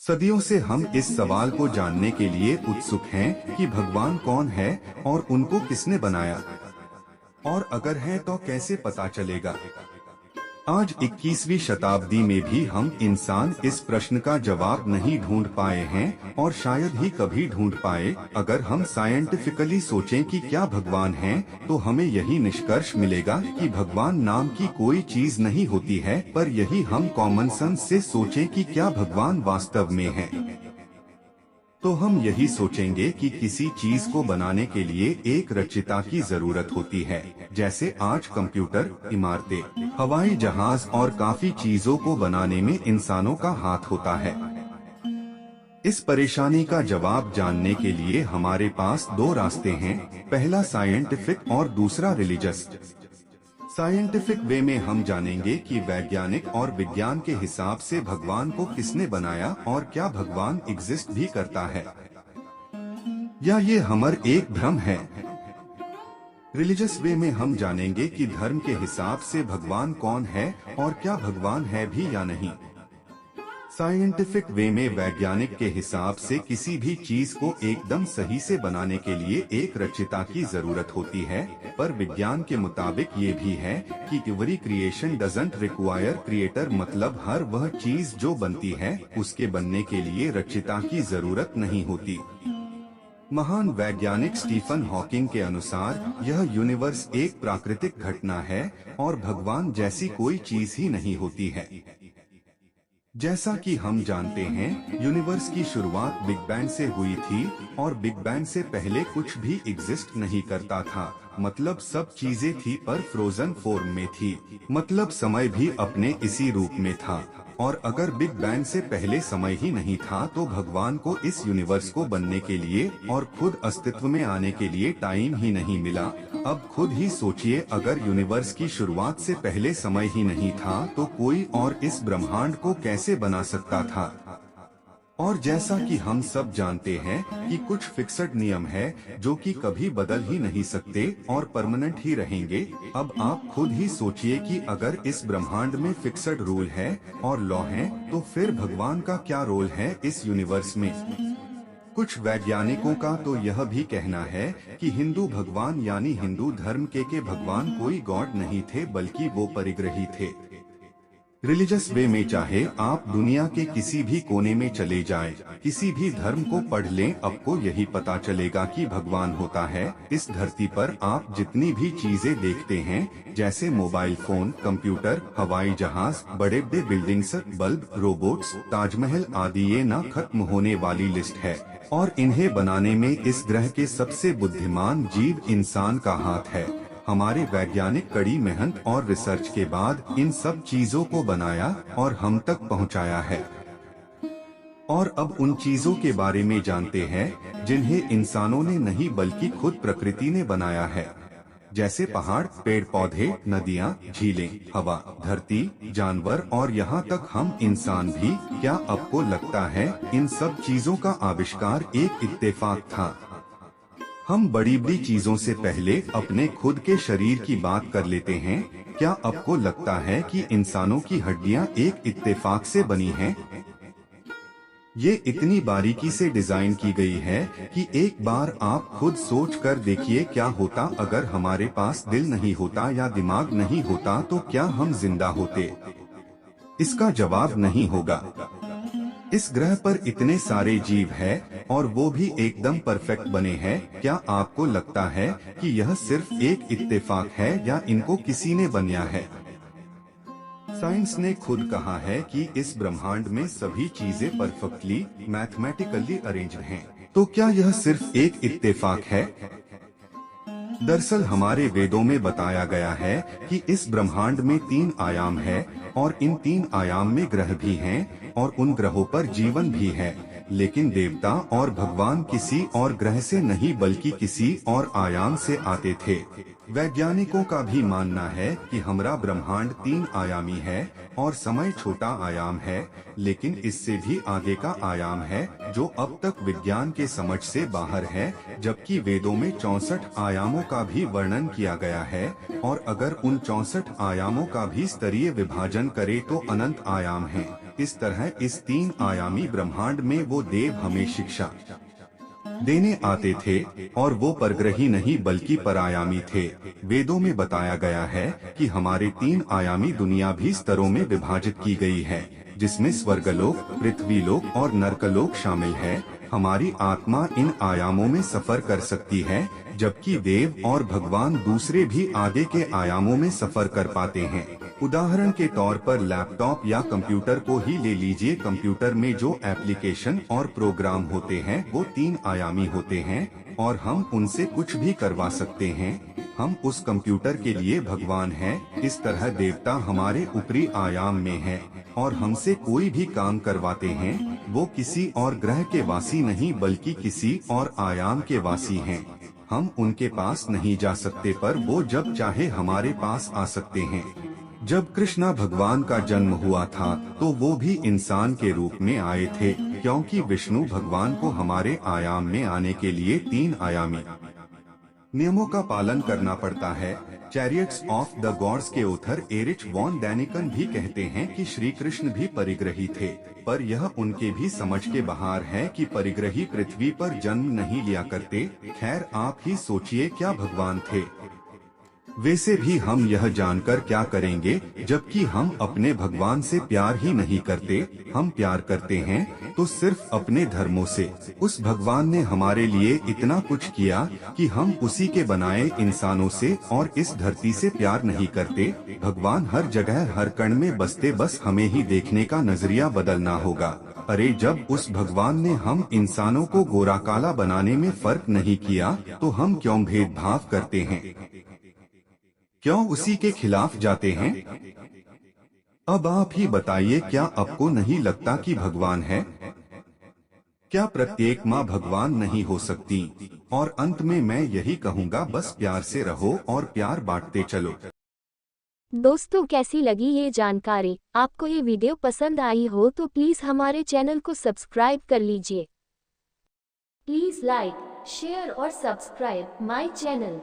सदियों से हम इस सवाल को जानने के लिए उत्सुक हैं कि भगवान कौन है और उनको किसने बनाया, और अगर है तो कैसे पता चलेगा। आज 21वीं शताब्दी में भी हम इंसान इस प्रश्न का जवाब नहीं ढूंढ पाए हैं और शायद ही कभी ढूंढ पाए। अगर हम साइंटिफिकली सोचें कि क्या भगवान है, तो हमें यही निष्कर्ष मिलेगा कि भगवान नाम की कोई चीज नहीं होती है। पर यही हम कॉमन सेंस से सोचें कि क्या भगवान वास्तव में है, तो हम यही सोचेंगे कि किसी चीज को बनाने के लिए एक रचयिता की जरूरत होती है। जैसे आज कंप्यूटर, इमारतें, हवाई जहाज और काफी चीजों को बनाने में इंसानों का हाथ होता है। इस परेशानी का जवाब जानने के लिए हमारे पास दो रास्ते हैं, पहला साइंटिफिक और दूसरा रिलीजियस। साइंटिफिक वे में हम जानेंगे कि वैज्ञानिक और विज्ञान के हिसाब से भगवान को किसने बनाया और क्या भगवान एग्जिस्ट भी करता है या ये हमारा एक भ्रम है। रिलीजियस वे में हम जानेंगे कि धर्म के हिसाब से भगवान कौन है और क्या भगवान है भी या नहीं। साइंटिफिक वे में वैज्ञानिक के हिसाब से किसी भी चीज को एकदम सही से बनाने के लिए एक रचयिता की जरूरत होती है, पर विज्ञान के मुताबिक ये भी है कि every creation doesn't require creator, मतलब हर वह चीज जो बनती है उसके बनने के लिए रचयिता की जरूरत नहीं होती। महान वैज्ञानिक स्टीफन हॉकिंग के अनुसार यह यूनिवर्स एक प्राकृतिक घटना है और भगवान जैसी कोई चीज ही नहीं होती है। जैसा कि हम जानते हैं, यूनिवर्स की शुरुआत बिग बैंग से हुई थी और बिग बैंग से पहले कुछ भी एग्जिस्ट नहीं करता था। मतलब सब चीजें थी पर फ्रोजन फॉर्म में थी, मतलब समय भी अपने इसी रूप में था। और अगर बिग बैंग से पहले समय ही नहीं था तो भगवान को इस यूनिवर्स को बनने के लिए और खुद अस्तित्व में आने के लिए टाइम ही नहीं मिला। अब खुद ही सोचिए, अगर यूनिवर्स की शुरुआत से पहले समय ही नहीं था तो कोई और इस ब्रह्मांड को कैसे बना सकता था। और जैसा कि हम सब जानते हैं कि कुछ फिक्स्ड नियम है जो कि कभी बदल ही नहीं सकते और परमानेंट ही रहेंगे। अब आप खुद ही सोचिए कि अगर इस ब्रह्मांड में फिक्स्ड रूल है और लॉ है, तो फिर भगवान का क्या रोल है इस यूनिवर्स में। कुछ वैज्ञानिकों का तो यह भी कहना है कि हिंदू भगवान यानी हिंदू धर्म के भगवान कोई गॉड नहीं थे, बल्कि वो परिग्रही थे। रिलीजियस वे में चाहे आप दुनिया के किसी भी कोने में चले जाएं, किसी भी धर्म को पढ़ लें, आपको यही पता चलेगा कि भगवान होता है। इस धरती पर आप जितनी भी चीजें देखते हैं, जैसे मोबाइल फोन, कंप्यूटर, हवाई जहाज, बड़े बड़े बिल्डिंग्स, बल्ब, रोबोट्स, ताजमहल आदि, ये ना खत्म होने वाली लिस्ट है। और इन्हें बनाने में इस ग्रह के सबसे बुद्धिमान जीव इंसान का हाथ है। हमारे वैज्ञानिक कड़ी मेहनत और रिसर्च के बाद इन सब चीजों को बनाया और हम तक पहुंचाया है। और अब उन चीजों के बारे में जानते हैं जिन्हें इंसानों ने नहीं बल्कि खुद प्रकृति ने बनाया है। जैसे पहाड़, पेड़ पौधे, नदियां, झीलें, हवा, धरती, जानवर और यहाँ तक हम इंसान भी। क्या आपको लगता है इन सब चीजों का आविष्कार एक इत्तेफाक था? हम बड़ी बड़ी चीजों से पहले अपने खुद के शरीर की बात कर लेते हैं। क्या आपको लगता है कि इंसानों की हड्डियां एक इत्तेफाक से बनी हैं? ये इतनी बारीकी से डिजाइन की गई है कि एक बार आप खुद सोच कर देखिए, क्या होता अगर हमारे पास दिल नहीं होता या दिमाग नहीं होता, तो क्या हम जिंदा होते? इसका जवाब नहीं होगा। इस ग्रह पर इतने सारे जीव हैं और वो भी एकदम परफेक्ट बने हैं। क्या आपको लगता है कि यह सिर्फ एक इत्तेफाक है या इनको किसी ने बनाया है? साइंस ने खुद कहा है कि इस ब्रह्मांड में सभी चीजें परफेक्टली मैथमेटिकली अरेंज्ड हैं। तो क्या यह सिर्फ एक इत्तेफाक है? दरअसल हमारे वेदों में बताया गया है कि इस ब्रह्मांड में 3 आयाम है और इन 3 आयाम में ग्रह भी हैं और उन ग्रहों पर जीवन भी है। लेकिन देवता और भगवान किसी और ग्रह से नहीं बल्कि किसी और आयाम से आते थे। वैज्ञानिकों का भी मानना है कि हमारा ब्रह्मांड 3 आयामी है और समय छोटा आयाम है, लेकिन इससे भी आगे का आयाम है जो अब तक विज्ञान के समझ से बाहर है। जबकि वेदों में 64 आयामों का भी वर्णन किया गया है और अगर उन 64 आयामों का भी स्तरीय विभाजन करे तो अनंत आयाम है। इस तरह इस 3 आयामी ब्रह्मांड में वो देव हमें शिक्षा देने आते थे और वो परग्रही नहीं बल्कि परायामी थे। वेदों में बताया गया है कि हमारे 3 आयामी दुनिया भी स्तरों में विभाजित की गई है, जिसमें स्वर्गलोक, पृथ्वीलोक और नरकलोक शामिल है। हमारी आत्मा इन आयामों में सफर कर सकती है, जबकि देव और भगवान दूसरे भी आगे के आयामों में सफर कर पाते हैं। उदाहरण के तौर पर लैपटॉप या कंप्यूटर को ही ले लीजिए। कंप्यूटर में जो एप्लीकेशन और प्रोग्राम होते हैं वो 3 आयामी होते हैं और हम उनसे कुछ भी करवा सकते हैं। हम उस कंप्यूटर के लिए भगवान हैं। इस तरह देवता हमारे ऊपरी आयाम में है और हमसे कोई भी काम करवाते हैं। वो किसी और ग्रह के वासी नहीं बल्कि किसी और आयाम के वासी हैं। हम उनके पास नहीं जा सकते, पर वो जब चाहे हमारे पास आ सकते हैं। जब कृष्णा भगवान का जन्म हुआ था तो वो भी इंसान के रूप में आए थे, क्योंकि विष्णु भगवान को हमारे आयाम में आने के लिए 3 आयामी नियमों का पालन करना पड़ता है। चैरियट्स ऑफ द गॉड्स के ऑथर एरिच वॉन डैनिकन भी कहते हैं कि श्री कृष्ण भी परिग्रही थे, पर यह उनके भी समझ के बाहर है कि परिग्रही पृथ्वी पर जन्म नहीं लिया करते। खैर, आप ही सोचिए, क्या भगवान थे? वैसे भी हम यह जानकर क्या करेंगे, जबकि हम अपने भगवान से प्यार ही नहीं करते। हम प्यार करते हैं तो सिर्फ अपने धर्मों से। उस भगवान ने हमारे लिए इतना कुछ किया कि हम उसी के बनाए इंसानों से और इस धरती से प्यार नहीं करते। भगवान हर जगह हर कण में बसते, बस हमें ही देखने का नजरिया बदलना होगा। अरे, जब उस भगवान ने हम इंसानों को गोरा काला बनाने में फर्क नहीं किया तो हम क्यों भेदभाव करते हैं? क्यों उसी के खिलाफ जाते हैं? अब आप ही बताइए, क्या आपको नहीं लगता कि भगवान है? क्या प्रत्येक माँ भगवान नहीं हो सकती? और अंत में मैं यही कहूँगा, बस प्यार से रहो और प्यार बांटते चलो। दोस्तों, कैसी लगी ये जानकारी? आपको ये वीडियो पसंद आई हो तो प्लीज हमारे चैनल को सब्सक्राइब कर लीजिए। प्लीज लाइक, शेयर और सब्सक्राइब माय चैनल।